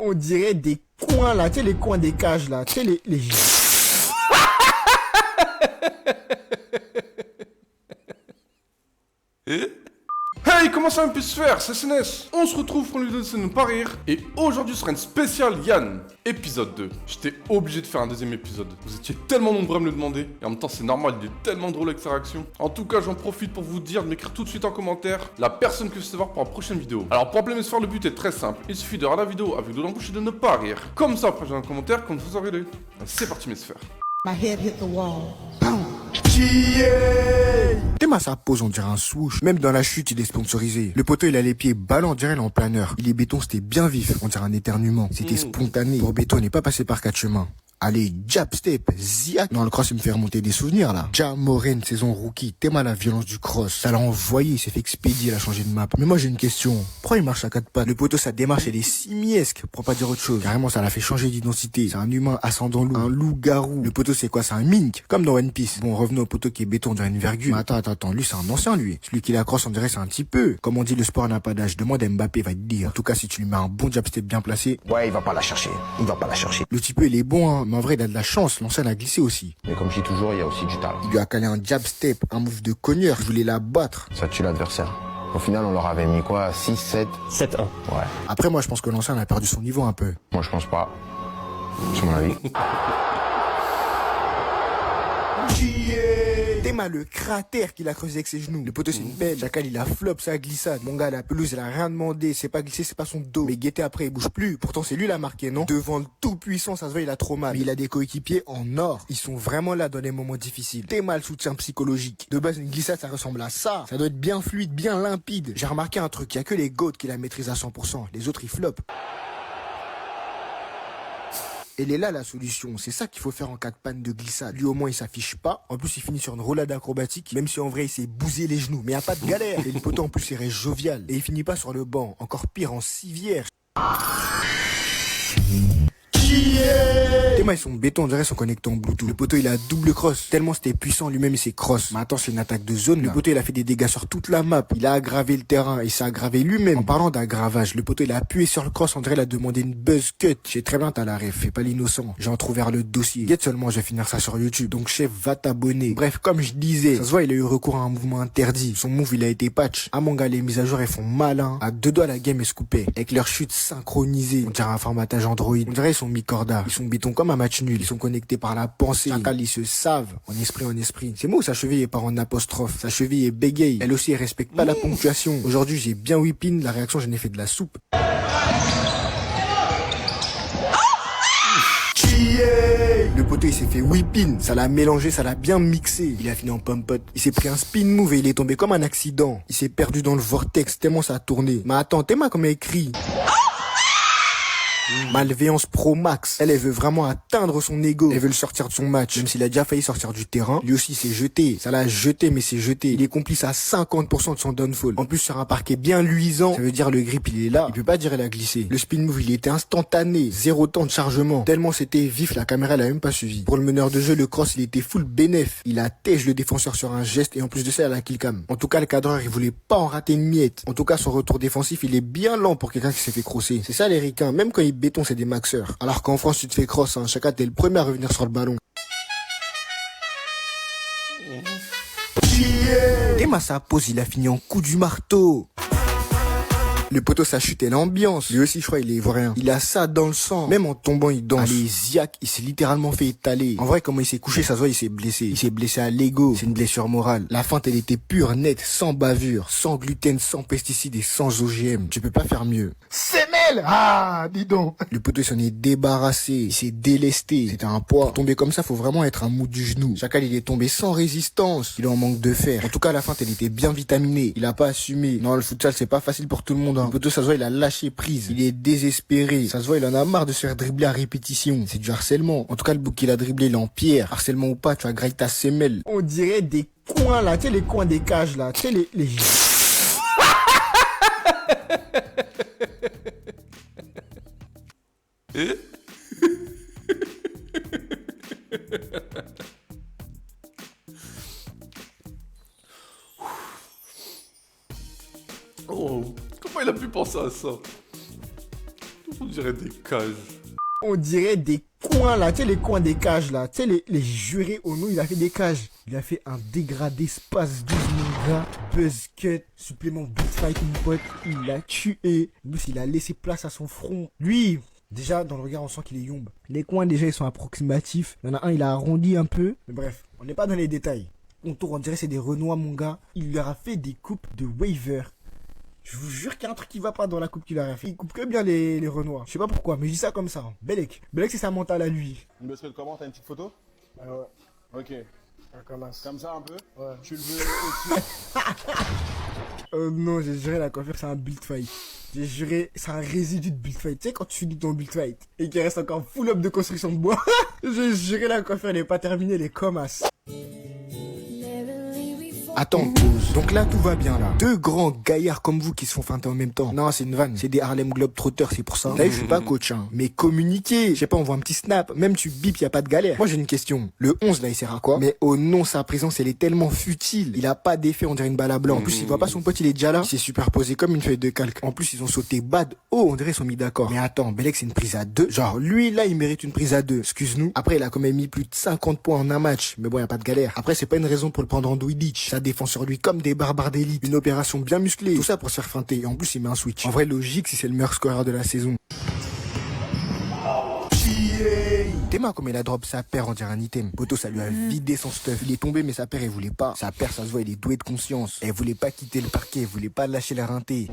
On dirait des coins là, tu sais les coins des cages là, tu sais les... Hey, comment ça peut se faire? C'est SNES. On se retrouve pour lui donner ne pas rire. Et aujourd'hui sera une spéciale Yann. Épisode 2. J'étais obligé de faire un deuxième épisode. Vous étiez tellement nombreux à me le demander. Et en même temps, c'est normal, il est tellement drôle avec sa réaction. En tout cas, j'en profite pour vous dire de m'écrire tout de suite en commentaire la personne que je veux savoir pour la prochaine vidéo. Alors, pour appeler mes sphères, le but est très simple. Il suffit de regarder la vidéo avec de l'embouche et de ne pas rire. Comme ça, après j'ai un commentaire, comme vous aurez. C'est parti, mes sphères. My head hit the wall. Théma sa pose, on dirait un swoosh. Même dans la chute, il est sponsorisé. Le poteau, il a les pieds ballants, on dirait il est en planeur. Il est béton, c'était bien vif, on dirait un éternuement. C'était spontané. Pour béton, on n'est pas passé par quatre chemins. Allez, jab step, ziak. Non, le cross, il me fait remonter des souvenirs, là. Ja Moren, saison rookie. Théma la violence du cross. Ça l'a envoyé, il s'est fait expédier, il a changé de map. Mais moi, j'ai une question. Pourquoi il marche à quatre pattes? Le poteau, sa démarche, elle est simiesque, pour pas dire autre chose. Carrément, ça l'a fait changer d'identité. C'est un humain ascendant loup. Un loup-garou. Le poteau, c'est quoi? C'est un mink. Comme dans One Piece. Bon, revenons au poteau qui est béton, on dirait une virgule. Mais attends. Lui, c'est un ancien, lui. Celui qui la crosse, on dirait, c'est un petit peu. Comme on dit, le sport n'a pas d'âge. Demande à Mbappé, va te dire. En tout cas, si tu lui mets un bon jab step bien placé. Ouais, il va pas la chercher. Le type, il est bon, hein. Mais en vrai, il a de la chance. L'ancien a glissé aussi. Mais comme je dis toujours, il y a aussi du talent. Il lui a calé un jab step, un move de cogneur. Il voulait la battre. Ça tue l'adversaire. Au final, on leur avait mis quoi? 6, 7? 7-1. Ouais. Après, moi, je pense que l'ancien a perdu son niveau un peu. Moi, je pense pas. C'est mon avis. Théma, le cratère qu'il a creusé avec ses genoux. Le poteau, c'est une belle. Chacal, il a flop sa glissade. Mon gars, la pelouse, elle a rien demandé. C'est pas glissé, c'est pas son dos. Mais Guetté, après, il bouge plus. Pourtant, c'est lui l'a marqué, non? Devant le tout puissant, ça se voit, il a trop mal. Mais il a des coéquipiers en or. Ils sont vraiment là dans les moments difficiles. Théma, le soutien psychologique. De base, une glissade, ça ressemble à ça. Ça doit être bien fluide, bien limpide. J'ai remarqué un truc. Il y a que les GOAT qui la maîtrisent à 100%. Les autres, ils flopent. Elle est là la solution, c'est ça qu'il faut faire en cas de panne de glissade. Lui au moins il s'affiche pas, en plus il finit sur une roulade acrobatique, même si en vrai il s'est bousillé les genoux, mais y a pas de galère. Et le poteau en plus il reste jovial, et il finit pas sur le banc, encore pire en civière. Théma, ils sont béton, on dirait son connecteur en Bluetooth. Le poteau, il a double cross. Tellement c'était puissant, lui-même, il s'est cross. Mais attends, c'est une attaque de zone, là. Le poteau, il a fait des dégâts sur toute la map. Il a aggravé le terrain, et s'est aggravé lui-même. En parlant d'aggravage, le poteau, il a appuyé sur le cross, on dirait il a demandé une buzz cut. J'ai très bien, t'as la ref, fais pas l'innocent. J'ai entrouvert le dossier. Guette seulement, je vais finir ça sur YouTube. Donc, chef, va t'abonner. Bref, comme je disais, ça se voit, il a eu recours à un mouvement interdit. Son move, il a été patch. Ah, mon gars, les mises à jour, elles font mal, hein. À deux doigts, la game est scoupée. Avec leur chute synchronisée. On dirait un formatage Android. On dirait ils sont mi-corda. Ils sont béton comme un match nul. Ils sont connectés par la pensée. Chacal, ils se savent. En esprit. C'est moi, sa cheville est pas en apostrophe. Sa cheville est bégaye. Elle aussi, elle respecte pas la ponctuation. Aujourd'hui, j'ai bien whippin. La réaction, j'en ai fait de la soupe. Le poteau il s'est fait whippin, ça l'a mélangé, ça l'a bien mixé. Il a fini en pump-pot. Il s'est pris un spin move et il est tombé comme un accident. Il s'est perdu dans le vortex tellement ça a tourné. Mais attends, Théma comme elle écrit. Malveillance Pro Max. Elle veut vraiment atteindre son ego. Elle veut le sortir de son match. Même s'il a déjà failli sortir du terrain, lui aussi s'est jeté. Ça l'a jeté, mais c'est jeté. Il est complice à 50% de son downfall. En plus, sur un parquet bien luisant, ça veut dire le grip, il est là. Il peut pas dire elle a glissé. Le spin move, il était instantané. Zéro temps de chargement. Tellement c'était vif, la caméra l'a même pas suivi. Pour le meneur de jeu, le cross, il était full bénef. Il a tège le défenseur sur un geste et en plus de ça, elle a killcam. En tout cas, le cadreur, il voulait pas en rater une miette. En tout cas, son retour défensif, il est bien lent pour quelqu'un qui s'est fait crosser. C'est ça, les ricains. Même quand il béton, c'est des maxeurs. Alors qu'en France, tu te fais cross, hein. Chacun, t'es le premier à revenir sur le ballon. Théma, sa pose, il a fini en coup du marteau. Le poteau, ça chutait l'ambiance. Lui aussi, je crois, il est ivoirien. Il a ça dans le sang. Même en tombant, il danse. Allez, Ziak, il s'est littéralement fait étaler. En vrai, comment il s'est couché, ça se voit, il s'est blessé. Il s'est blessé à l'ego. C'est une blessure morale. La feinte, elle était pure, nette, sans bavure, sans gluten, sans pesticides et sans OGM. Tu peux pas faire mieux. Semelle! Ah, dis donc. Le poteau, il s'en est débarrassé. Il s'est délesté. C'était un poids. Pour tomber comme ça, faut vraiment être un mou du genou. Chacal, il est tombé sans résistance. Il en manque de fer. En tout cas, la feinte, elle était bien vitaminée. Il a pas assumé. Non, le futsal, c'est pas facile pour tout le monde, hein. Le poteau, ça se voit, il a lâché prise. Il est désespéré. Ça se voit, il en a marre de se faire dribbler à répétition. C'est du harcèlement. En tout cas, le bouc qu'il a dribblé, il est en pierre. Harcèlement ou pas, tu vas grailler ta semelle. On dirait des coins là, tu sais les coins des cages là, tu sais les... Oh, comment il a pu penser à ça? On dirait des cages. On dirait des coins là, tu sais les coins des cages là, tu sais les jurés au nom, il a fait des cages. Il a fait un dégradé space 12 mon gars, buzz cut, supplément beat fight mon pote, il l'a tué. En plus il a laissé place à son front. Lui, déjà dans le regard on sent qu'il est yombe. Les coins déjà ils sont approximatifs, il y en a un il a arrondi un peu, mais bref, on n'est pas dans les détails. Contour on dirait c'est des Renois mon gars, il leur a fait des coupes de waiver. Je vous jure qu'il y a un truc qui va pas dans la coupe qu'il a fait. Il coupe que bien les Renois. Je sais pas pourquoi, mais je dis ça comme ça. Belek, c'est sa mentale à lui. Une basket comment? T'as une petite photo? Ouais. Ok. Comme ça un peu? Ouais. Tu le veux au-dessus? Oh non, j'ai juré la coiffure c'est un build fight. J'ai juré, c'est un résidu de build fight. Tu sais quand tu finis ton build fight et qu'il reste encore full up de construction de bois. J'ai juré la coiffure elle n'est pas terminée, elle est comme as. Attends, pause. Donc là, tout va bien, là. Deux grands gaillards comme vous qui se font feinter en même temps. Non, c'est une vanne. C'est des Harlem Globetrotters, c'est pour ça. Là, je suis pas coach, hein. Mais communiquer. Je sais pas, on voit un petit snap. Même tu bip, y a pas de galère. Moi, j'ai une question. Le 11, là, il sert à quoi? Mais oh non, sa présence, elle est tellement futile. Il a pas d'effet, on dirait une balle à blanc. En plus, il voit pas son pote, il est déjà là. Il s'est superposé comme une feuille de calque. En plus, ils ont sauté bad. Oh, on dirait ils sont mis d'accord. Mais attends, Belek, c'est une prise à 2. Genre, lui, là, il mérite une prise à 2. Excuse-nous. Après, il a quand même mis plus de 50 points en un match. Mais bon, y a pas de galère. Après, c'est pas une raison pour le prendre en Dwiditch. Ça défend sur lui comme des barbares d'élite. Une opération bien musclée. Tout ça pour se faire feinter. Et en plus, il met un switch. En vrai, logique si c'est le meilleur scoreur de la saison. Théma comme il a drop sa paire, on dirait un item. Poto, ça lui a vidé son stuff. Il est tombé, mais sa paire, elle voulait pas. Sa paire, ça se voit, il est doué de conscience. Elle voulait pas quitter le parquet, elle voulait pas lâcher la rinté.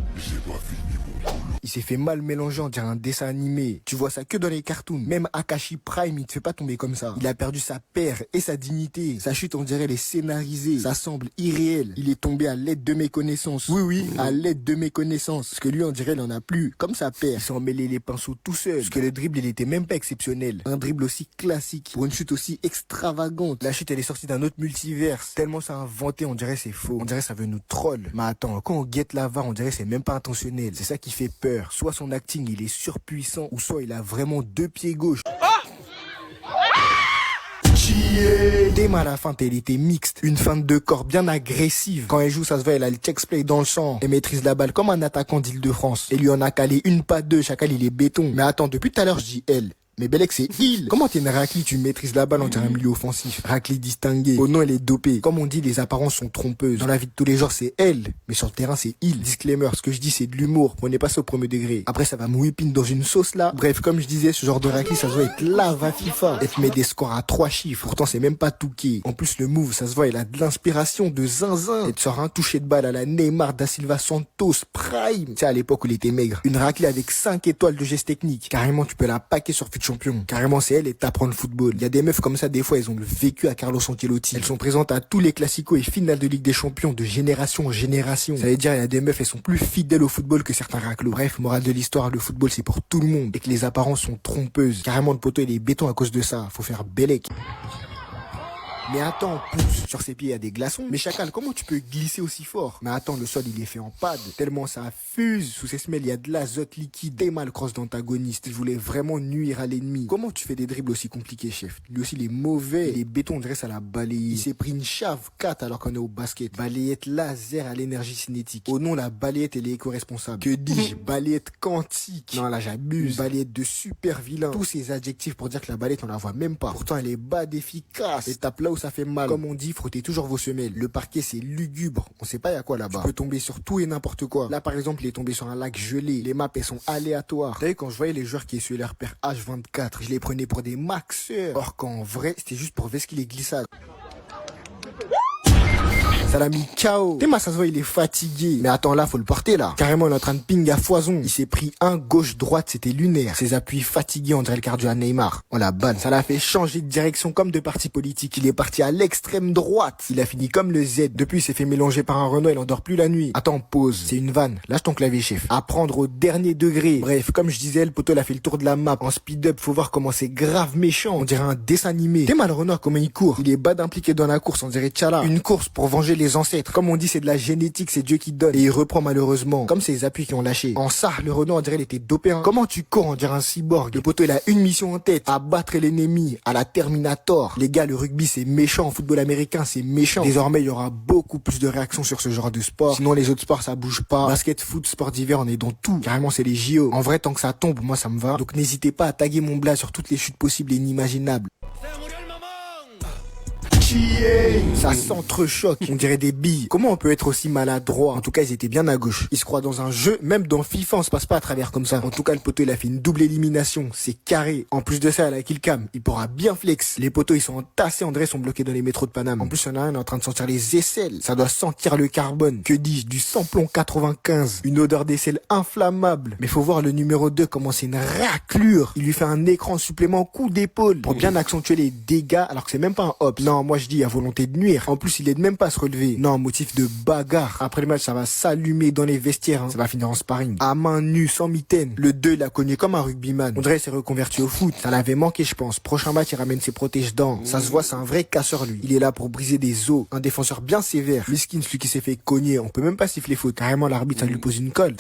Il s'est fait mal mélanger, on dirait un dessin animé. Tu vois ça que dans les cartoons. Même Akashi Prime, il te fait pas tomber comme ça. Il a perdu sa paire et sa dignité. Sa chute, on dirait, elle est scénarisée. Ça semble irréel. Il est tombé à l'aide de mes connaissances. Oui, à l'aide de mes connaissances. Parce que lui, on dirait, il en a plus. Comme sa paire. Il s'est emmêlé les pinceaux tout seul. Parce que le dribble, il était même pas exceptionnel. Un dribble aussi classique. Pour une chute aussi extravagante. La chute, elle est sortie d'un autre multiverse. Tellement ça a inventé, on dirait c'est faux. On dirait ça veut nous troll. Mais attends, quand on guette la VAR, on dirait c'est même pas intentionnel. C'est ça qui fait peur. Soit son acting il est surpuissant, ou soit il a vraiment deux pieds gauche. Théma à la feinte, elle était mixte. Une feinte de corps bien agressive. Quand elle joue, ça se voit, elle a le check play dans le champ. Elle maîtrise la balle comme un attaquant d'Île-de-France. Et lui en a calé une pas deux, chacal il est béton. Mais attends, depuis tout à l'heure je dis elle. Mais Belek c'est il. Comment t'es une raclie, tu maîtrises la balle, on dirait un milieu offensif. Raclie distinguée. Oh non, elle est dopée. Comme on dit, les apparences sont trompeuses. Dans la vie de tous les jours, c'est elle. Mais sur le terrain, c'est il. Disclaimer, ce que je dis, c'est de l'humour. Prenez pas ça au premier degré. Après, ça va me whipping dans une sauce là. Bref, comme je disais, ce genre de raclie, ça se voit être lave à FIFA. Elle te met des scores à 3 chiffres. Pourtant, c'est même pas touqué. En plus, le move, ça se voit, elle a de l'inspiration de zinzin. Elle te sort un toucher de balle à la Neymar da Silva Santos Prime. Tu sais, à l'époque où il était maigre. Une raclée avec 5 étoiles de gestes techniques. Carrément, tu peux la paquer sur Fut Champion. Carrément, c'est elle et t'apprends le football. Il y a des meufs comme ça, des fois, elles ont le vécu à Carlos Ancelotti. Elles sont présentes à tous les classicos et finales de Ligue des Champions de génération en génération. Ça veut dire, il y a des meufs, elles sont plus fidèles au football que certains raclos. Bref, morale de l'histoire, le football, c'est pour tout le monde. Et que les apparences sont trompeuses. Carrément, le poteau, il est béton à cause de ça. Faut faire Belek. Mais attends, pousse, sur ses pieds il y a des glaçons. Mais chacal, comment tu peux glisser aussi fort? Mais attends, le sol il est fait en pad. Tellement ça fuse. Sous ses semelles il y a de l'azote liquide. T'es mal cross d'antagoniste. Je voulais vraiment nuire à l'ennemi. Comment tu fais des dribbles aussi compliqués, chef? Lui aussi il est mauvais. Les bétons on dirait ça l'a balayé. Il s'est pris une chave 4 alors qu'on est au basket. Balayette laser à l'énergie cinétique. Oh non, la balayette elle est éco-responsable. Que dis-je? Balayette quantique. Non là j'abuse. Une balayette de super vilain. Tous ces adjectifs pour dire que la balayette on la voit même pas. Pourtant elle est bad efficace. Et tape là où ça fait mal. Comme on dit, frottez toujours vos semelles. Le parquet c'est lugubre. On sait pas y a quoi là-bas. Tu peux tomber sur tout et n'importe quoi. Là par exemple, il est tombé sur un lac gelé. Les maps elles sont aléatoires. T'as vu quand je voyais les joueurs qui essuyaient leur paire H24, je les prenais pour des maxeurs. Or qu'en vrai, c'était juste pour vesquer les glissades. Ça l'a mis KO. Théma, ça se voit, il est fatigué. Mais attends, là, faut le porter, là. Carrément, il est en train de ping à foison. Il s'est pris un gauche-droite, c'était lunaire. Ses appuis fatigués, on dirait le cardio à Neymar. On la banne. Ça l'a fait changer de direction comme de parti politique. Il est parti à l'extrême droite. Il a fini comme le Z. Depuis, il s'est fait mélanger par un Renault, il endort plus la nuit. Attends, pause. C'est une vanne. Lâche ton clavier, chef. À prendre au dernier degré. Bref, comme je disais, le poteau, il a fait le tour de la map. En speed-up, faut voir comment c'est grave méchant. On dirait un dessin animé. Théma, le Renault, comment il court. Il est bad impliqué dans la course, on dirait Tchala. Une course pour venger les ancêtres. Comme on dit, c'est de la génétique, c'est Dieu qui donne. Et il reprend malheureusement, comme ses appuis qui ont lâché. En ça, le Renault, on dirait il était dopé. Hein. Comment tu cours, on dirait un cyborg. Le poteau, il a une mission en tête, abattre l'ennemi à la Terminator. Les gars, le rugby, c'est méchant. Football américain, c'est méchant. Désormais, il y aura beaucoup plus de réactions sur ce genre de sport. Sinon, les autres sports, ça bouge pas. Basket, foot, sport d'hiver, on est dans tout. Carrément, c'est les JO. En vrai, tant que ça tombe, moi, ça me va. Donc, n'hésitez pas à taguer mon blaze sur toutes les chutes possibles et inimaginables. Ça s'entrechoque, on dirait des billes. Comment on peut être aussi maladroit? En tout cas, ils étaient bien à gauche. Ils se croient dans un jeu, même dans FIFA, on se passe pas à travers comme ça. En tout cas, le poteau, il a fait une double élimination. C'est carré. En plus de ça, à la killcam, il pourra bien flex. Les poteaux, ils sont entassés, on dirait, sont bloqués dans les métros de Paname. En plus, il y en a un, est en train de sentir les aisselles. Ça doit sentir le carbone. Que dis-je? Du samplon 95. Une odeur d'aisselle inflammable. Mais faut voir le numéro 2 comment c'est une raclure. Il lui fait un écran supplément coup d'épaule pour bien accentuer les dégâts alors que c'est même pas un hop. Non, moi je dis à volonté de nuire. En plus, il aide même pas à se relever. Non, motif de bagarre. Après le match, ça va s'allumer dans les vestiaires. Hein. Ça va finir en sparring. À main nue, sans mitaine. Le 2, il a cogné comme un rugbyman. On dirait qu'il s'est reconverti au foot. Ça l'avait manqué, je pense. Prochain match, il ramène ses protège-dents. Ça se voit, c'est un vrai casseur, lui. Il est là pour briser des os. Un défenseur bien sévère. Miskin, celui qui s'est fait cogner. On peut même pas siffler faute. Carrément, l'arbitre, ça lui pose une colle.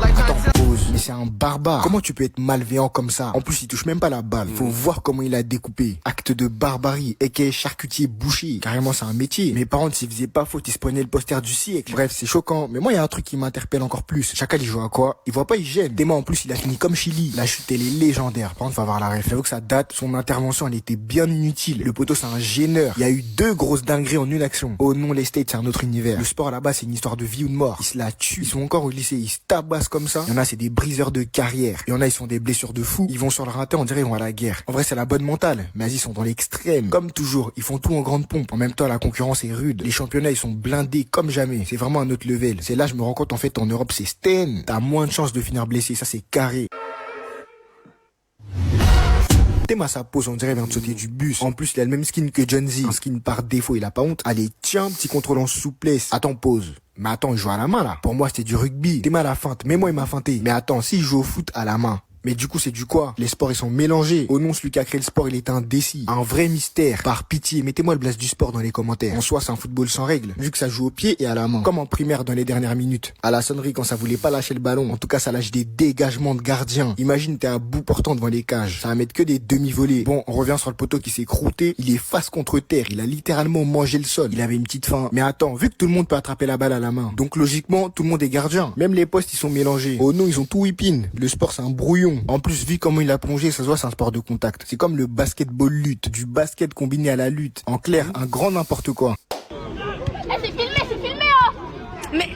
Attends, pause. Mais c'est un barbare. Comment tu peux être malveillant comme ça? En plus, il touche même pas la balle. Faut voir comment il a découpé. Acte de barbarie. Et charcutier boucher. Carrément, c'est un métier. Mes parents, s'ils faisaient pas faute, ils se prenaient le poster du siècle. Bref, c'est choquant. Mais moi, il y a un truc qui m'interpelle encore plus. Chacal, il joue à quoi? Il voit pas, il gêne. Tellement, en plus, il a fini comme Chili. La chute, elle est légendaire. Par contre, faut avoir la ref. J'avoue que ça date. Son intervention, elle était bien inutile. Le poteau, c'est un gêneur. Il y a eu 2 grosses dingueries en une action. Oh non, les States, c'est un autre univers. Le sport là-bas, c'est une histoire de vie ou de mort. Ils se la tuent. Ils sont encore au lycée. Ils se tabassent comme ça. Il y en a, c'est des briseurs de carrière. Il y en a, ils sont des blessures de fou. Ils vont sur le raté, on dirait ils vont à la guerre. En vrai, c'est la bonne mentale. Mais ils sont dans l'extrême. Comme toujours, ils font tout en grande pompe. En même temps, la concurrence est rude. Les championnats, ils sont blindés comme jamais. C'est vraiment un autre level. C'est là, je me rends compte, en fait, en Europe, c'est Sten. T'as moins de chances de finir blessé. Ça, c'est carré. À sa pose, on dirait il vient de sauter du bus. En plus, il a le même skin que John Z. Un skin par défaut, il a pas honte. Allez, tiens, petit contrôle en souplesse. Attends, pause. Mais attends, il joue à la main, là. Pour moi, c'était du rugby. T'es mal à la feinte. Mais moi, il m'a feinté. Mais attends, s'il joue au foot à la main. Mais du coup, c'est du quoi? Les sports, ils sont mélangés. Au nom, celui qui a créé le sport, il est indécis. Un vrai mystère. Par pitié, mettez-moi le blast du sport dans les commentaires. En soi, c'est un football sans règles, vu que ça joue au pied et à la main. Comme en primaire dans les dernières minutes. À la sonnerie, quand ça voulait pas lâcher le ballon. En tout cas, ça lâche des dégagements de gardiens. Imagine, t'es à bout portant devant les cages. Ça va mettre que des demi-volées. Bon, on revient sur le poteau qui s'est croûté. Il est face contre terre. Il a littéralement mangé le sol. Il avait une petite faim. Mais attends, vu que tout le monde peut attraper la balle à la main. Donc, logiquement, tout le monde est gardien. Même les postes, ils sont mélangés. Oh non, ils ont tout whipping. Le sport, c'est un brouillon. En plus, vu comment il a plongé, ça se voit, c'est un sport de contact. C'est comme le basketball lutte, du basket combiné à la lutte. En clair, un grand n'importe quoi. C'est filmé, hein. Mais...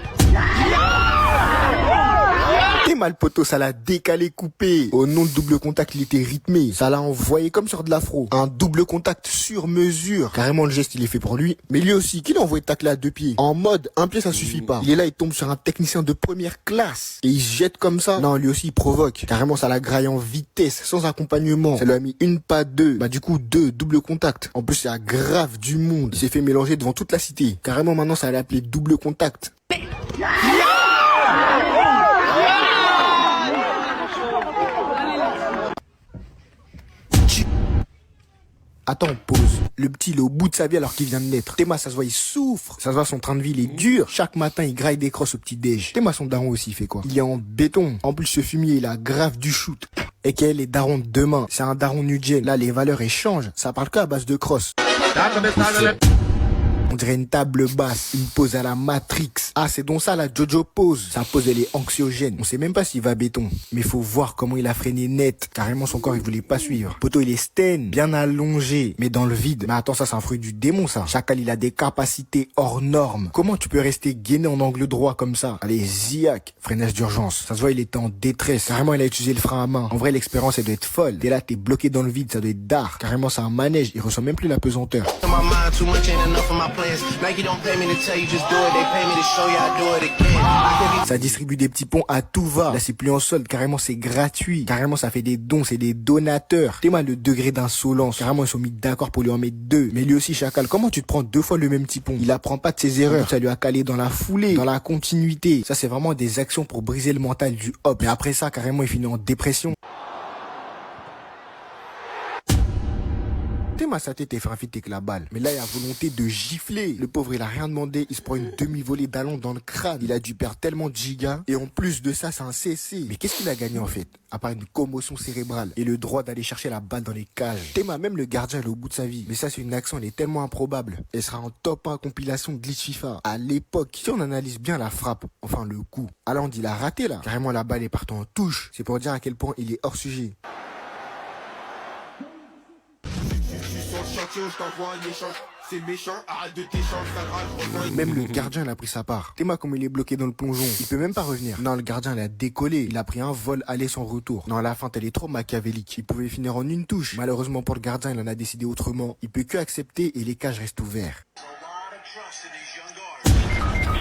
T'es mal poteau, ça l'a décalé, coupé. Au nom de double contact, il était rythmé. Ça l'a envoyé comme sur de l'afro. Un double contact sur mesure. Carrément, le geste, il est fait pour lui. Mais lui aussi, qui l'a envoyé tacler à 2 pieds? En mode, un pied, ça suffit pas. Il est là, il tombe sur un technicien de première classe. Et il se jette comme ça. Non, lui aussi, il provoque. Carrément, ça l'a graille en vitesse, sans accompagnement. Ça lui a mis une, pas 2. Bah, du coup, 2, double contact. En plus, c'est un grave du monde. Il s'est fait mélanger devant toute la cité. Carrément, maintenant, ça allait appeler double contact. Attends, pause. Le petit, il est au bout de sa vie alors qu'il vient de naître. Théma, ça se voit, il souffre. Ça se voit, son train de vie, il est dur. Chaque matin, il graille des crosses au petit déj. Théma, son daron aussi, il fait quoi? Il est en béton. En plus, ce fumier, il a grave du shoot. Et qu'elle est daron de demain. C'est un daron new gen. Là, les valeurs échangent. Ça parle qu'à base de cross. On dirait une table basse, une pose à la Matrix. Ah, c'est donc ça la Jojo pose. Sa pose, elle est anxiogène. On sait même pas s'il va béton. Mais faut voir comment il a freiné net. Carrément, son corps, il voulait pas suivre. Poteau, il est sten, bien allongé, mais dans le vide. Mais attends, ça, c'est un fruit du démon, ça. Chacal, il a des capacités hors normes. Comment tu peux rester gainé en angle droit comme ça? Allez, Ziak, freinage d'urgence. Ça se voit, il était en détresse. Carrément, il a utilisé le frein à main. En vrai, l'expérience, elle doit être folle. T'es là, t'es bloqué dans le vide, ça doit être dark. Carrément, c'est un manège. Il ressent même plus la pesanteur. Ça distribue des petits ponts à tout va. Là, c'est plus en solde. Carrément, c'est gratuit. Carrément, ça fait des dons. C'est des donateurs. T'es mal le degré d'insolence. Carrément, ils sont mis d'accord pour lui en mettre 2. Mais lui aussi, Chacal, comment tu te prends 2 fois le même petit pont? Il apprend pas de ses erreurs. Ça lui a calé dans la foulée, dans la continuité. Ça, c'est vraiment des actions pour briser le mental du hop. Mais après ça, carrément, il finit en dépression. Théma sa tête est frappée avec la balle. Mais là, il a volonté de gifler. Le pauvre, il a rien demandé. Il se prend une demi-volée d'allon dans le crâne. Il a dû perdre tellement de gigas. Et en plus de ça, c'est un CC. Mais qu'est-ce qu'il a gagné en fait? À part une commotion cérébrale et le droit d'aller chercher la balle dans les cages. Théma, même le gardien, il est au bout de sa vie. Mais ça, c'est une action, elle est tellement improbable. Elle sera en top 1 compilation de glitch FIFA. À l'époque, si on analyse bien la frappe, enfin le coup, Haaland, il a raté là. Carrément, la balle est partie en touche. C'est pour dire à quel point il est hors sujet. Même le gardien il a pris sa part. Théma comme il est bloqué dans le plongeon, il peut même pas revenir. Non, le gardien il a décollé, il a pris un vol aller sans retour. Non, la feinte elle est trop machiavélique. Il pouvait finir en une touche. Malheureusement pour le gardien, il en a décidé autrement. Il peut que accepter et les cages restent ouvertes.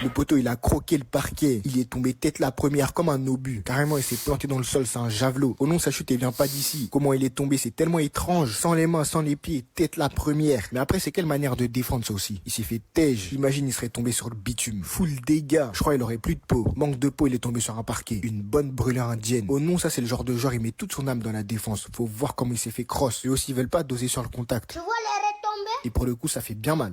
Le poteau, il a croqué le parquet. Il est tombé tête la première comme un obus. Carrément, il s'est planté dans le sol, c'est un javelot. Oh non, sa chute, elle vient pas d'ici. Comment il est tombé, c'est tellement étrange. Sans les mains, sans les pieds, tête la première. Mais après, c'est quelle manière de défendre ça aussi? Il s'est fait tège. Imagine, il serait tombé sur le bitume. Full dégâts. Je crois, il aurait plus de peau. Manque de peau, il est tombé sur un parquet. Une bonne brûlure indienne. Oh non, ça, c'est le genre de joueur, il met toute son âme dans la défense. Faut voir comment il s'est fait cross. Et aussi, ils veulent pas doser sur le contact. Tu vois les retombées? Et pour le coup, ça fait bien mal.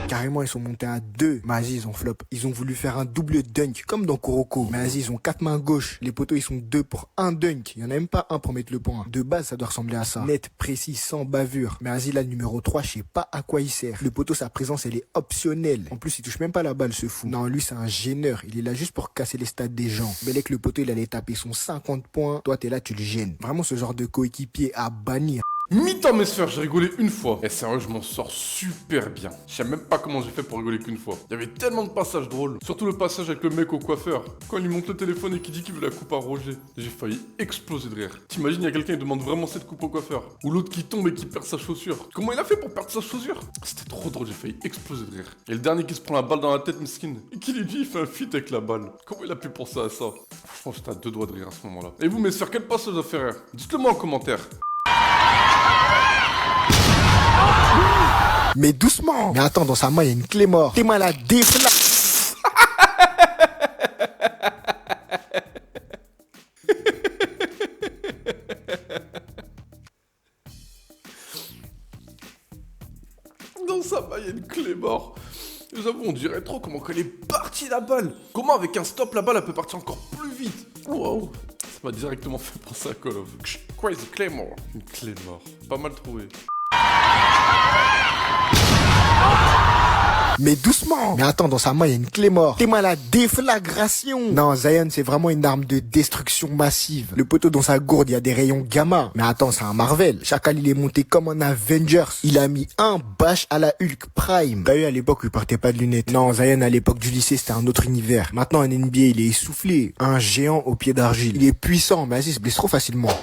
Carrément, ils sont montés à 2. Mais Aziz, ils ont flop. Ils ont voulu faire un double dunk, comme dans Kuroko. Mais Aziz, ils ont 4 mains gauche. Les poteaux, ils sont 2 pour un dunk. Il y en a même pas un pour mettre le point. De base, ça doit ressembler à ça. Net, précis, sans bavure. Mais Aziz, là, le numéro 3, je sais pas à quoi il sert. Le poteau, sa présence, elle est optionnelle. En plus, il touche même pas la balle, ce fou. Non, lui, c'est un gêneur. Il est là juste pour casser les stats des gens. Belek, le poteau, il allait taper son 50 points. Toi, t'es là, tu le gênes. Vraiment, ce genre de coéquipier à bannir. Mi-temps mes sphères, j'ai rigolé une fois. Et sérieux, je m'en sors super bien. Je sais même pas comment j'ai fait pour rigoler qu'une fois. Il y avait tellement de passages drôles. Surtout le passage avec le mec au coiffeur. Quand il lui montre le téléphone et qu'il dit qu'il veut la coupe à Roger. J'ai failli exploser de rire. T'imagines, il y a quelqu'un qui demande vraiment cette coupe au coiffeur. Ou l'autre qui tombe et qui perd sa chaussure. Comment il a fait pour perdre sa chaussure? C'était trop drôle, j'ai failli exploser de rire. Et le dernier qui se prend la balle dans la tête, miskin. Et qui lui dit, il fait un feat avec la balle. Comment il a pu penser à ça? Franchement, j'étais à 2 doigts de rire à ce moment-là. Et vous, mes sphères, quel passage a fait rire? Dites-le moi en commentaire. Mais doucement. Mais attends, dans sa main, il y a une clé mort. Théma la défla. Dans sa main, il y a une clé mort. J'avoue, on dirait trop comment qu'elle est partie la balle. Comment avec un stop, la balle, elle peut partir encore plus vite. Wow. Ça m'a directement fait penser à Call of. Crazy Claymore. Une clé mort. Pas mal trouvé. Mais doucement. Mais attends, dans sa main, il y a une clé mort. Théma la déflagration. Non, Zion, c'est vraiment une arme de destruction massive. Le poteau dans sa gourde, il y a des rayons gamma. Mais attends, c'est un Marvel. Chacal, il est monté comme un Avengers. Il a mis un bash à la Hulk Prime. D'ailleurs, à l'époque, il portait pas de lunettes. Non, Zion, à l'époque du lycée, c'était un autre univers. Maintenant, un NBA, il est essoufflé. Un géant au pied d'argile. Il est puissant, mais Aziz se blesse trop facilement.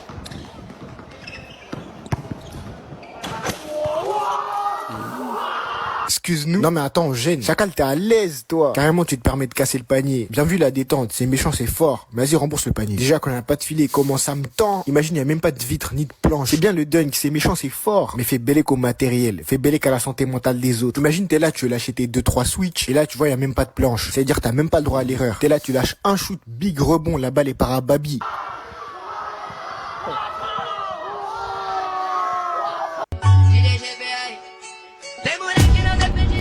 Excuse-nous. Non mais attends, on gêne. Chacal, t'es à l'aise, toi. Carrément, tu te permets de casser le panier. Bien vu la détente, c'est méchant, c'est fort. Mais vas-y, rembourse le panier. Déjà, quand on a pas de filet, comment ça me tend? Imagine, y a même pas de vitre ni de planche. C'est bien le dunk, c'est méchant, c'est fort. Mais fais bellec au matériel. Fais bellec à la santé mentale des autres. Imagine, t'es là, tu veux lâcher tes 2-3 switch. Et là, tu vois, y a même pas de planche. C'est-à-dire, t'as même pas le droit à l'erreur. T'es là, tu lâches un shoot, big rebond, la balle est par à Babi.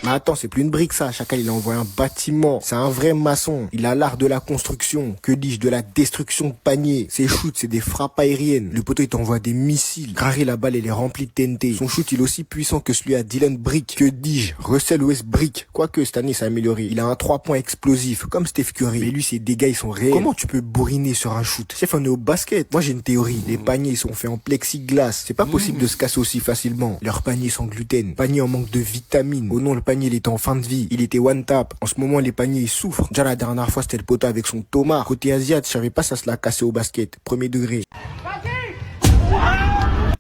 Mais attends, c'est plus une brique ça. Chacal, il a envoyé un bâtiment. C'est un vrai maçon. Il a l'art de la construction. Que dis-je, de la destruction de panier. Ses shoots, c'est des frappes aériennes. Le poteau, il t'envoie des missiles. Grary, la balle, elle est remplie de TNT. Son shoot, il est aussi puissant que celui à Dylan Brick. Que dis-je, Russell Westbrook. Quoique, cette année, ça a amélioré. Il a un 3 points explosif, comme Steph Curry. Mais lui, ses dégâts, ils sont réels. Comment tu peux bourriner sur un shoot? Chef, on est au basket. Moi, j'ai une théorie. Les paniers, ils sont faits en plexiglas. C'est pas possible de se casser aussi facilement. Leurs paniers sans gluten. Panier en manque de vitamines. Oh non, le panier, il était en fin de vie. Il était one tap. En ce moment, les paniers, ils souffrent. Déjà, la dernière fois, c'était le poteau avec son Thomas. Côté Asiat, je savais pas ça se l'a cassé au basket. Premier degré.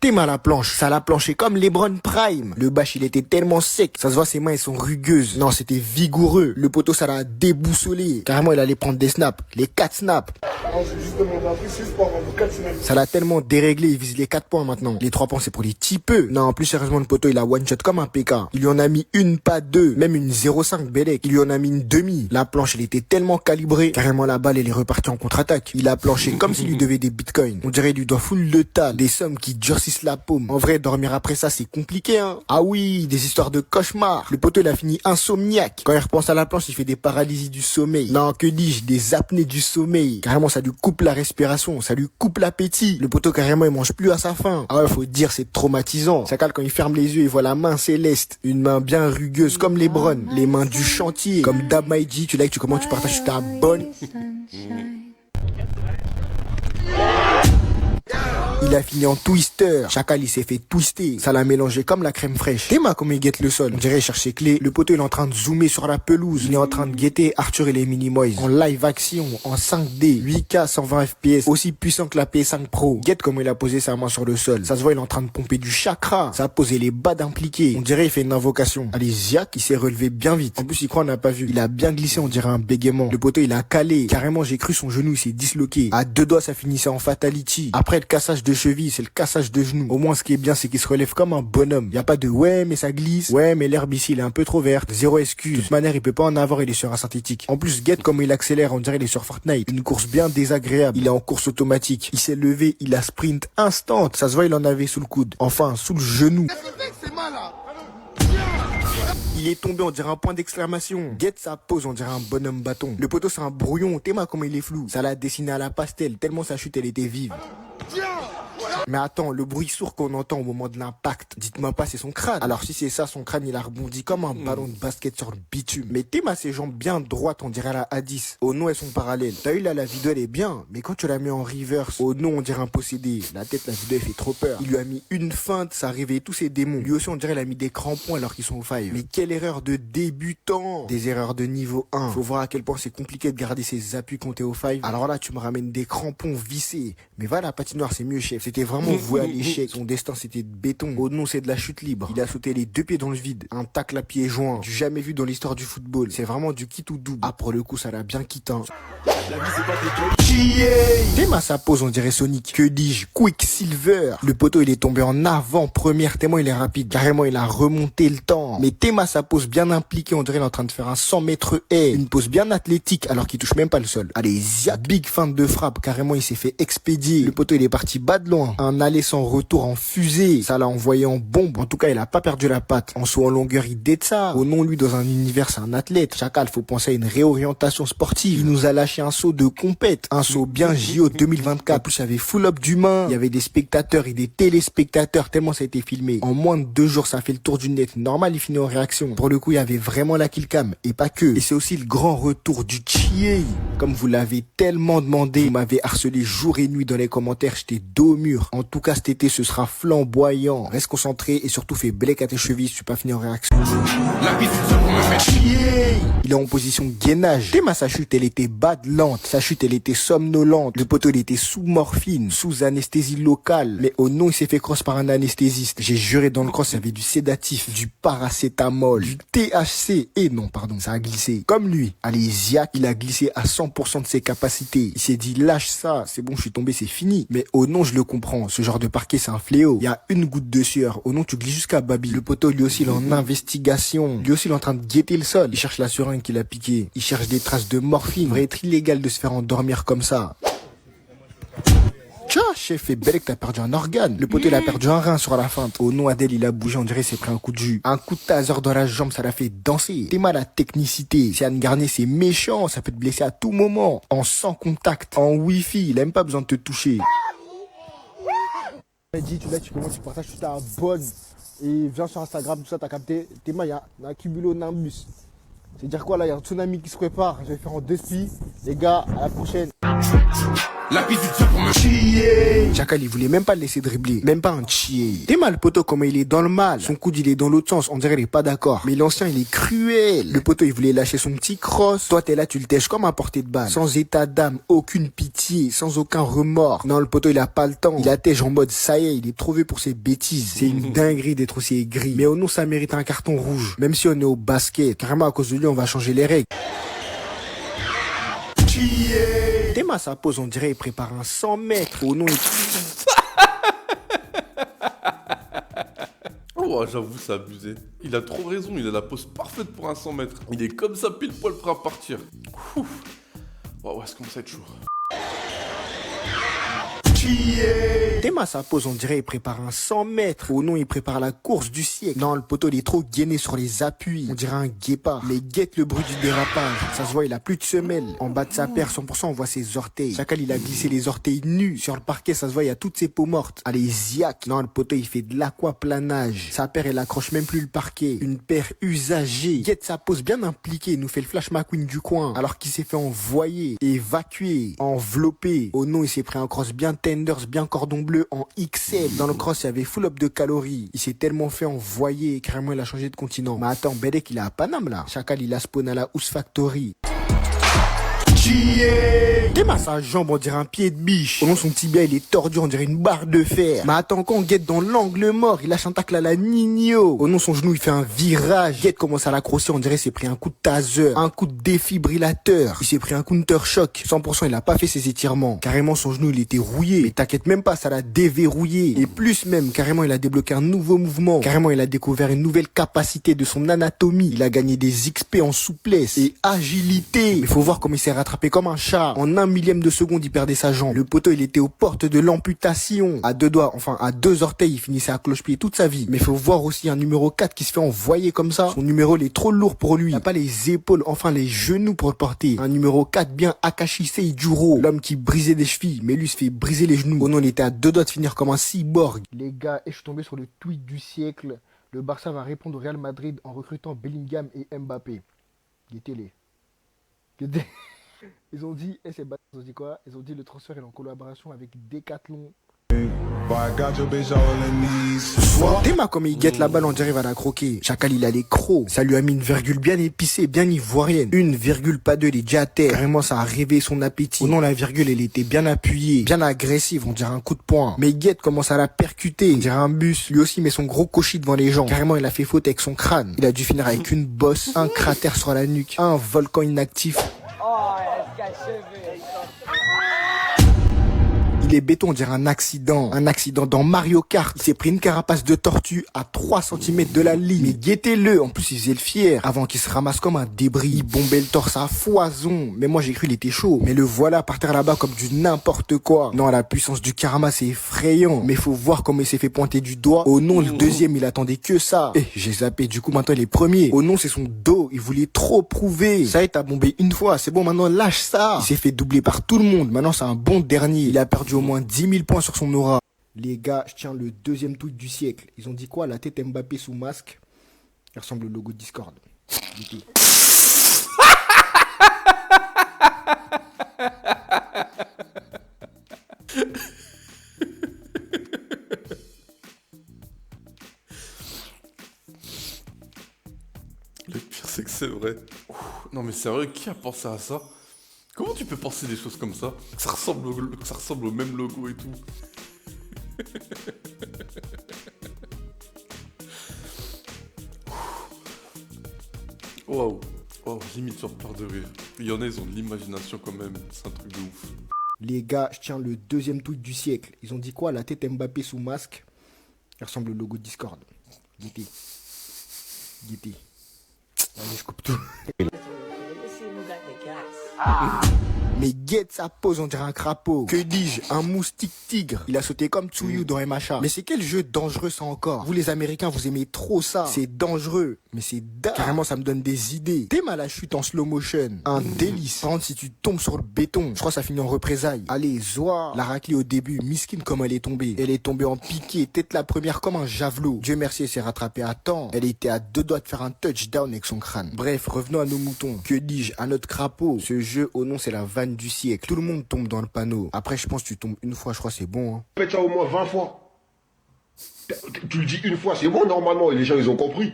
Théma la planche, ça l'a planché comme LeBron Prime. Le bâche il était tellement sec, ça se voit ses mains elles sont rugueuses. Non c'était vigoureux, le poteau ça l'a déboussolé. Carrément il allait prendre des snaps, les 4 snaps. Non, j'ai juste demandé un peu 6 points avant 4 semaines. Ça l'a tellement déréglé, il vise les 4 points maintenant. Les 3 points c'est pour les typeux. Non plus sérieusement le poteau il a one shot comme un PK. Il lui en a mis une, pas deux, même une 0,5 Belek. Il lui en a mis une demi. La planche elle était tellement calibrée, carrément la balle elle est repartie en contre-attaque. Il a planché comme s'il lui devait des bitcoins. On dirait il lui doit full de tas, des sommes qui durcissent la paume. En vrai dormir après ça c'est compliqué hein. Ah oui, des histoires de cauchemar. Le poteau il a fini insomniaque. Quand il repense à la planche il fait des paralysies du sommeil. Non que dis-je, des apnées du sommeil. Carrément ça lui coupe la respiration, ça lui coupe l'appétit. Le poteau carrément il mange plus à sa faim. Ah ouais faut dire c'est traumatisant. Ça cale quand il ferme les yeux il voit la main céleste. Une main bien rugueuse comme LeBron. Les mains du chantier. Comme Dab Maïji, tu likes, tu commentes, tu partages, tu t'abonnes. Il a fini en twister. Chacal il s'est fait twister. Ça l'a mélangé comme la crème fraîche. Théma comme il guette le sol. On dirait il cherche ses clés. Le poteau il est en train de zoomer sur la pelouse. Il est en train de guetter Arthur et les Minimoys. En live action, en 5D, 8K 120 FPS, aussi puissant que la PS5 Pro. Guette comment il a posé sa main sur le sol. Ça se voit il est en train de pomper du chakra. Ça a posé les bas d'impliqués. On dirait il fait une invocation. Allez Ziak il s'est relevé bien vite. En plus il croit on n'a pas vu. Il a bien glissé on dirait un bégaiement. Le poteau il a calé. Carrément j'ai cru son genou il s'est disloqué. À 2 doigts ça finissait en fatality. Après le cassage de cheville, c'est le cassage de genou. Au moins, ce qui est bien, c'est qu'il se relève comme un bonhomme. Y a pas de ouais, mais ça glisse. Ouais, mais l'herbe ici, il est un peu trop verte. Zéro excuse. De toute manière, il peut pas en avoir, il est sur un synthétique. En plus, guette comme il accélère, on dirait il est sur Fortnite. Une course bien désagréable. Il est en course automatique. Il s'est levé, il a sprint instant. Ça se voit, il en avait sous le coude. Enfin, sous le genou. Il est tombé, on dirait un point d'exclamation. Guette sa pose, on dirait un bonhomme bâton. Le poteau, c'est un brouillon. Théma, comment il est flou. Ça l'a dessiné à la pastel, tellement sa chute, elle était vive. Mais attends, le bruit sourd qu'on entend au moment de l'impact, dites-moi pas c'est son crâne. Alors si c'est ça, son crâne il a rebondi comme un ballon de basket sur le bitume. Mais Théma ses jambes bien droites, on dirait la A10. Oh non, elles sont parallèles. T'as eu là, la vidéo elle est bien, mais quand tu la mets en reverse, oh non, on dirait un possédé. La tête, la vidéo elle fait trop peur. Il lui a mis une feinte, ça a réveillé tous ses démons. Lui aussi on dirait il a mis des crampons alors qu'ils sont au 5. Mais quelle erreur de débutant. Des erreurs de niveau 1. Faut voir à quel point c'est compliqué de garder ses appuis quand t'es au 5. Alors là, tu me ramènes des crampons vissés. Mais va à la patinoire, c'est mieux chef. C'était vraiment voué à l'échec. Son destin c'était de béton. Oh non, c'est de la chute libre. Il a sauté les 2 pieds dans le vide. Un tacle à pieds joints. Du jamais vu dans l'histoire du football. C'est vraiment du kit ou double. Ah, pour le coup, ça l'a bien quitté. Théma sa pose, on dirait Sonic. Que dis-je? Quicksilver. Le poteau, il est tombé en avant première. Tellement il est rapide. Carrément, il a remonté le temps. Mais Théma sa pose bien impliquée. On dirait il est en train de faire un 100 mètres haie. Une pose bien athlétique alors qu'il touche même pas le sol. Allez, Ziak. Big feinte de frappe. Carrément, il s'est fait expédier. Le poteau, il est parti bas de loin. Un aller sans retour en fusée. Ça l'a envoyé en bombe. En tout cas, il a pas perdu la patte. En saut en longueur, il dét ça. Au nom, lui, dans un univers, c'est un athlète. Chacal, faut penser à une réorientation sportive. Il nous a lâché un saut de compète. Un saut bien JO 2024. En plus, il y avait full up d'humains. Il y avait des spectateurs et des téléspectateurs tellement ça a été filmé. En moins de 2 jours, ça fait le tour du net. Normal, il finit en réaction. Pour le coup, il y avait vraiment la killcam. Et pas que. Et c'est aussi le grand retour du Chiei. Comme vous l'avez tellement demandé, vous m'avez harcelé jour et nuit dans les commentaires. J'étais dos au mur. En tout cas, cet été, ce sera flamboyant. Reste concentré et surtout fais blek à tes chevilles si tu pas fini en réaction. Il est en position gainage. Théma sa chute, elle était badlante. Sa chute, elle était somnolente. Le poteau, il était sous morphine, sous anesthésie locale. Mais au nom, il s'est fait cross par un anesthésiste. J'ai juré dans le cross, il y avait du sédatif, du paracétamol, du THC. Et non, pardon, ça a glissé. Comme lui. Allez, Ziak, il a glissé à 100% de ses capacités. Il s'est dit, lâche ça, c'est bon, je suis tombé, c'est fini. Mais au nom, je le comprends. Ce genre de parquet, c'est un fléau. Il y a une goutte de sueur. Au nom, tu glisses jusqu'à Babi. Le poteau, lui aussi, il est en investigation. Lui aussi, il est en train de guetter le sol. Il cherche la seringue qu'il a piqué. Il cherche des traces de morphine. Il devrait être illégal de se faire endormir comme ça. Tiens, chef, et belle que t'as perdu un organe. Le poteau, il a perdu un rein sur la feinte. Au nom Adèle, il a bougé, on dirait, il s'est pris un coup de jus. Un coup de taser dans la jambe, ça l'a fait danser. Théma la technicité. Si Anne Garnier, c'est méchant, ça peut te blesser à tout moment. En sans contact, en wifi, il a même pas besoin de te toucher. Dis, tu likes, tu commentes, tu partages, tu t'abonnes. Et viens sur Instagram, tout ça, t'as capté. Théma, il y a un cumulonimbus. C'est-à-dire quoi là, il y a un tsunami qui se prépare. Je vais faire en 2 spies. Les gars, à la prochaine. La piste est pour me chier. Chacal, il voulait même pas le laisser dribbler, même pas un chier. T'es mal, poteau, comment il est dans le mal. Son coude, il est dans l'autre sens, on dirait il est pas d'accord. Mais l'ancien, il est cruel. Le poteau, il voulait lâcher son petit cross. Toi, t'es là, tu le tèches comme un portée de balle. Sans état d'âme, aucune pitié, sans aucun remords. Non, le poteau, il a pas le temps. Il attèche en mode, ça y est, il est trop vieux pour ses bêtises. C'est une dinguerie d'être aussi aigri. Mais au nom, ça mérite un carton rouge. Même si on est au basket, carrément, à cause de lui, on va changer les règles. Théma sa pose, on dirait il prépare un 100 mètres. Au nom, Oh, j'avoue, c'est abusé. Il a trop raison, il a la pose parfaite pour un 100 mètres. Il est comme ça, pile poil prêt à partir. Ouf. Oh, ouais, ça commence à être chaud. Théma sa pose, on dirait il prépare un 100 mètres. Au nom, il prépare la course du siècle. Non, le poteau, il est trop gainé sur les appuis. On dirait un guépard. Mais guette le bruit du dérapage. Ça se voit, il a plus de semelle. En bas de sa paire, 100%, on voit ses orteils. Chacal, il a glissé les orteils nus. Sur le parquet, ça se voit, il y a toutes ses peaux mortes. Allez, ziac. Non, le poteau, il fait de l'aquaplanage. Sa paire, elle accroche même plus le parquet. Une paire usagée. Guette sa pose bien impliquée. Nous fait le Flash McQueen du coin. Alors qu'il s'est fait envoyer, évacuer, envelopper. Au nom, il s'est pris un cross bien tenders, bien cordon bleu en XL. Dans le cross, il y avait full up de calories. Il s'est tellement fait envoyer, carrément il a changé de continent. Mais attends, Bedek il est à Paname là. Chacal il a spawn à la House Factory. Théma sa jambe, on dirait un pied de biche. Au nom, son tibia, il est tordu, on dirait une barre de fer. Mais attends, quand on guette dans l'angle mort, il lâche un tacle à la Nino. Au nom, son genou, il fait un virage. Guette commence à l'accrocher, on dirait s'est pris un coup de taser, un coup de défibrillateur. Il s'est pris un counter choc. 100%, il a pas fait ses étirements. Carrément, son genou, il était rouillé. Mais t'inquiète même pas, ça l'a déverrouillé. Et plus même, carrément, il a débloqué un nouveau mouvement. Carrément, il a découvert une nouvelle capacité de son anatomie. Il a gagné des XP en souplesse et agilité. Mais faut voir comment il s'est rattrapé comme un chat. En 1/1000 de seconde, il perdait sa jambe. Le poteau, il était aux portes de l'amputation. À 2 doigts, enfin, à 2 orteils, il finissait à cloche-pied toute sa vie. Mais faut voir aussi un numéro 4 qui se fait envoyer comme ça. Son numéro, il est trop lourd pour lui. Il n'a pas les épaules, enfin les genoux pour le porter. Un numéro 4 bien Akashi Seijuro. L'homme qui brisait des chevilles, mais lui se fait briser les genoux. Oh non, il était à 2 doigts de finir comme un cyborg. Les gars, et je suis tombé sur le tweet du siècle. Le Barça va répondre au Real Madrid en recrutant Bellingham et Mbappé. Guettez-les. Ils ont dit, et c'est bâtard, ils ont dit quoi? Ils ont dit le transfert est en collaboration avec Decathlon. Théma comme il guette la balle, on dirait il va la croquer. Chacal il a les crocs. Ça lui a mis une virgule bien épicée, bien ivoirienne. Une virgule, pas deux, il est déjà à terre. Carrément ça a réveillé son appétit. Oh non, la virgule elle était bien appuyée, bien agressive, on dirait un coup de poing. Mais Guette commence à la percuter, on dirait un bus. Lui aussi met son gros cochis devant les gens. Carrément il a fait faute avec son crâne. Il a dû finir avec une bosse, un cratère sur la nuque, un volcan inactif. Il est béton, on dirait un accident dans Mario Kart. Il s'est pris une carapace de tortue à 3 cm de la ligne. Mais guettez-le, en plus il faisait le fier. Avant qu'il se ramasse comme un débris, il bombait le torse à foison. Mais moi j'ai cru il était chaud. Mais le voilà par terre là-bas comme du n'importe quoi. Non, la puissance du karma c'est effrayant. Mais faut voir comment il s'est fait pointer du doigt. Oh non, le deuxième il attendait que ça. Eh, j'ai zappé, du coup maintenant il est premier. Oh non, c'est son dos, il voulait trop prouver. Ça y est, t'as bombé une fois, c'est bon maintenant lâche ça. Il s'est fait doubler par tout le monde. Maintenant c'est un bon dernier. Il a perdu au moins 10 000 points sur son aura. Les gars, je tiens le deuxième tweet du siècle. Ils ont dit quoi? La tête Mbappé sous masque. Il ressemble au logo de Discord. Le pire, c'est que c'est vrai. Ouh, non, mais sérieux, qui a pensé à ça? Comment tu peux penser des choses comme ça? Que ça ressemble au même logo et tout. Waouh. Oh, limite sur pleure de rire. Il y en a, ils ont de l'imagination quand même. C'est un truc de ouf. Les gars, je tiens le deuxième tweet du siècle. Ils ont dit quoi? La tête Mbappé sous masque. Il ressemble au logo de Discord. Guettez. Allez, je coupe tout. Mais guette sa pose, on dirait un crapaud. Que dis-je, un moustique tigre. Il a sauté comme Tsuyu dans MHA. Mais c'est quel jeu dangereux ça encore. Vous les Américains, vous aimez trop ça. C'est dangereux, mais c'est dingue. Carrément, ça me donne des idées. T'aimes à la chute en slow motion. Un délice. Par contre, si tu tombes sur le béton, je crois que ça finit en représailles. Allez, Zoa. La raclée au début, miskine comme elle est tombée. Elle est tombée en piqué, tête la première comme un javelot. Dieu merci, elle s'est rattrapée à temps. Elle était à 2 doigts de faire un touchdown avec son crâne. Bref, revenons à nos moutons. Que dis-je, à notre crapaud. Ce jeu, oh non, c'est la vanne du siècle. Tout le monde tombe dans le panneau. Après, je pense que tu tombes une fois, je crois c'est bon. Hein. Faites ça au moins 20 fois. Tu le dis une fois, c'est bon normalement, et les gens ils ont compris.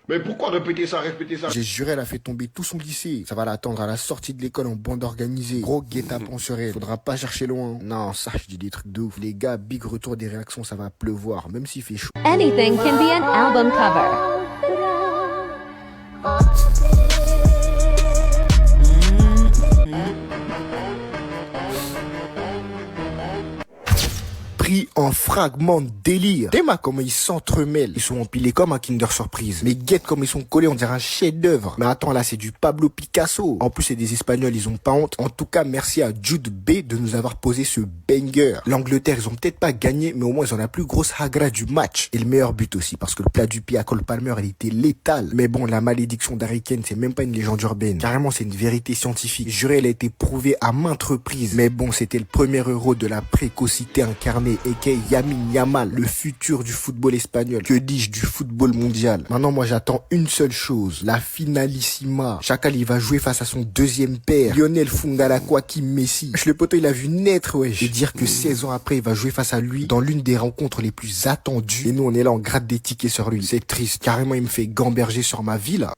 Mais pourquoi répéter ça? J'ai juré, elle a fait tomber tout son lycée. Ça va l'attendre à la sortie de l'école en bande organisée. Gros guet-apens sur elle. Faudra pas chercher loin. Non, ça, je dis des trucs de ouf. Les gars, big retour des réactions, ça va pleuvoir, même s'il fait chaud. Anything can be an album cover. En fragments de délire. T'aimes comment ils s'entremêlent. Ils sont empilés comme un Kinder Surprise. Mais guette comme ils sont collés, on dirait un chef-d'œuvre. Mais attends, là, c'est du Pablo Picasso. En plus, c'est des Espagnols, ils ont pas honte. En tout cas, merci à Jude B de nous avoir posé ce banger. L'Angleterre, ils ont peut-être pas gagné, mais au moins, ils ont la plus grosse hagra du match. Et le meilleur but aussi, parce que le plat du pied à Cole Palmer, il était létal. Mais bon, la malédiction d'Harry Kane, c'est même pas une légende urbaine. Carrément, c'est une vérité scientifique. Juré, elle a été prouvée à maintes reprises. Mais bon, c'était le premier euro de la précocité incarnée. Et Lamine Yamal, le futur du football espagnol. Que dis-je, du football mondial. Maintenant, moi, j'attends une seule chose. La finalissima. Chacal, il va jouer face à son deuxième père. Lionel Fungalakwaki Messi. Le poteau, il a vu naître, wesh. Et dire que 16 ans après, il va jouer face à lui dans l'une des rencontres les plus attendues. Et nous, on est là, on gratte des tickets sur lui. C'est triste. Carrément, il me fait gamberger sur ma vie, là.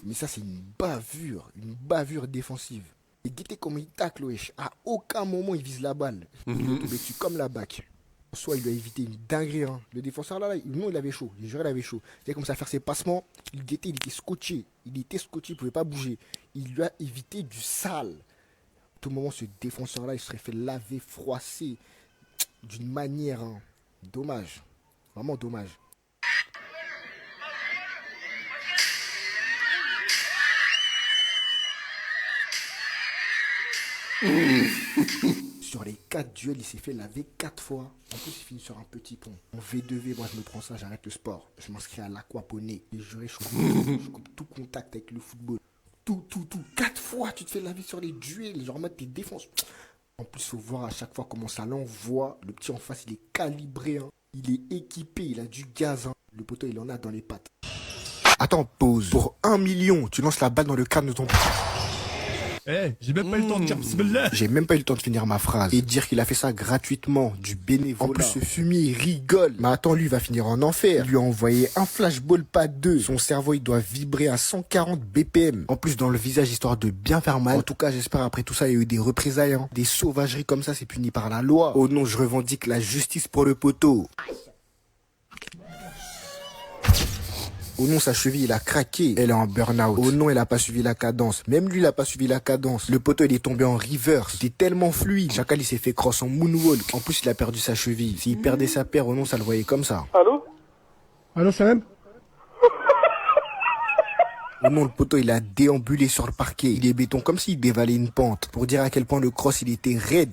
Mais ça, c'est une bavure défensive. Et guettez comment il tacle, wesh. À aucun moment, il vise la balle. Il est tombé dessus comme la bac. Soit il lui a évité une dinguerie. Hein. Le défenseur, là, non, il avait chaud. J'ai juré, il avait chaud. Il a commencé à faire ses passements. Il était scotché. Il pouvait pas bouger. Il lui a évité du sale. À tout moment, ce défenseur-là, il serait fait laver, froisser. D'une manière. Hein. Dommage. Vraiment dommage. Sur les 4 duels, il s'est fait laver 4 fois. En plus, il finit sur un petit pont. En V2V, moi je me prends ça, j'arrête le sport. Je m'inscris à l'aquaponie. Et je coupe tout contact avec le football. Tout. 4 fois, tu te fais laver sur les duels. Genre en mode tes défenses. En plus, il faut voir à chaque fois comment ça l'envoie. Le petit en face, il est calibré. Hein. Il est équipé, il a du gaz. Hein. Le poteau, il en a dans les pattes. Attends, pause. Pour 1 million, tu lances la balle dans le crâne de ton... J'ai même pas eu le temps de dire bismillah. J'ai même pas eu le temps de finir ma phrase. Et dire qu'il a fait ça gratuitement, du bénévolat. En plus, ce fumier, il rigole. Mais attends, lui, il va finir en enfer. Il lui a envoyé un flashball, pas 2. Son cerveau, il doit vibrer à 140 BPM. En plus, dans le visage, histoire de bien faire mal. En tout cas, j'espère, après tout ça, il y a eu des représailles. Hein. Des sauvageries comme ça, c'est puni par la loi. Oh non, je revendique la justice pour le poteau. Oh non, sa cheville, il a craqué. Elle est en burn-out. Oh non, elle a pas suivi la cadence. Même lui, il a pas suivi la cadence. Le poteau, il est tombé en reverse. C'était tellement fluide. Chacal, il s'est fait cross en moonwalk. En plus, il a perdu sa cheville. S'il perdait sa paire, oh non, ça le voyait comme ça. Allô, Salam? Oh non, le poteau, il a déambulé sur le parquet. Il est béton comme s'il dévalait une pente. Pour dire à quel point le cross, il était raide.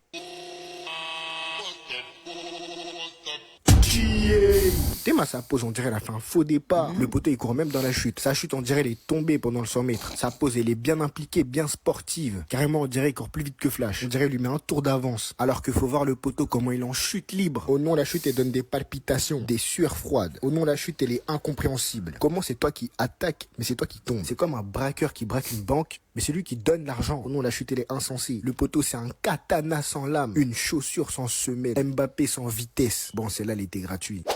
T'aimes à sa pose, on dirait elle a fait un faux départ. Le poteau, il court même dans la chute. Sa chute, on dirait elle est tombée pendant le 100 mètres. Sa pose, elle est bien impliquée, bien sportive. Carrément, on dirait il court plus vite que Flash. On dirait il lui met un tour d'avance. Alors que faut voir le poteau comment il en chute libre. Oh non, la chute, elle donne des palpitations, des sueurs froides. Oh non, la chute, elle est incompréhensible. Comment c'est toi qui attaques, mais c'est toi qui tombes. C'est comme un braqueur qui braque une banque, mais c'est lui qui donne l'argent. Oh non, la chute, elle est insensée. Le poteau, c'est un katana sans lame. Une chaussure sans semelle. Mbappé sans vitesse. Bon, celle-là, elle était gratuite.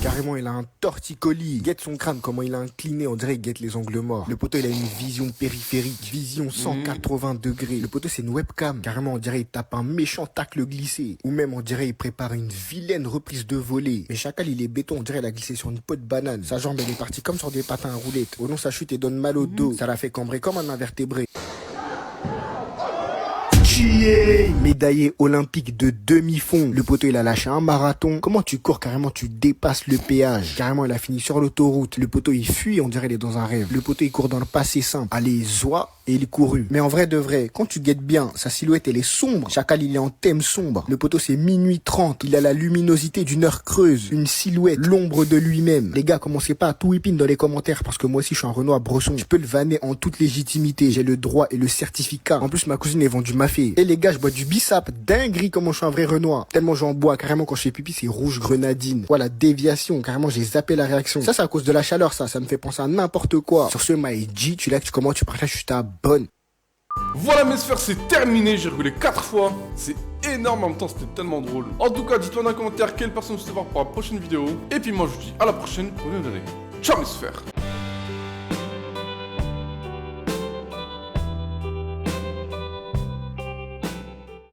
Carrément, il a un torticolis. Guette son crâne, comment il a incliné, on dirait guette les ongles morts. Le poteau, il a une vision périphérique, vision 180 degrés. Le poteau, c'est une webcam. Carrément, on dirait il tape un méchant tacle glissé. Ou même, on dirait il prépare une vilaine reprise de volée. Mais Chacal, il est béton, on dirait il a glissé sur une peau de banane. Sa jambe, elle est partie comme sur des patins à roulettes. Au long, sa chute, elle donne mal au dos. Ça l'a fait cambrer comme un invertébré. Médaillé olympique de demi-fond. Le poteau, il a lâché un marathon. Comment tu cours carrément, tu dépasses le péage. Carrément, il a fini sur l'autoroute. Le poteau, il fuit, on dirait il est dans un rêve. Le poteau, il court dans le passé simple. Allez, zoie. Et il courut. Mais en vrai de vrai, quand tu guettes bien, sa silhouette elle est sombre. Chacal il est en thème sombre. Le poteau c'est minuit 30. Il a la luminosité d'une heure creuse. Une silhouette, l'ombre de lui-même. Les gars, commencez pas à tout whipping dans les commentaires parce que moi aussi je suis un Renoir Bresson. Je peux le vanner en toute légitimité. J'ai le droit et le certificat. En plus ma cousine est vendue mafé. Et les gars, je bois du bissap. Dinguerie comment je suis un vrai Renoir. Tellement j'en bois. Carrément quand je fais pipi c'est rouge grenadine. Voilà, déviation. Carrément j'ai zappé la réaction. Ça c'est à cause de la chaleur ça. Ça me fait penser à n'importe quoi. Sur ce, Maïji, tu likes, tu commentes, tu partages, tu t'abonnes. Voilà mes sphères, c'est terminé, j'ai rigolé 4 fois. C'est énorme, en même temps c'était tellement drôle. En tout cas, dites-moi dans les commentaires quelle personne vous souhaitez voir pour la prochaine vidéo. Et puis moi je vous dis à la prochaine pour une nouvelle vidéo. Ciao mes sphères.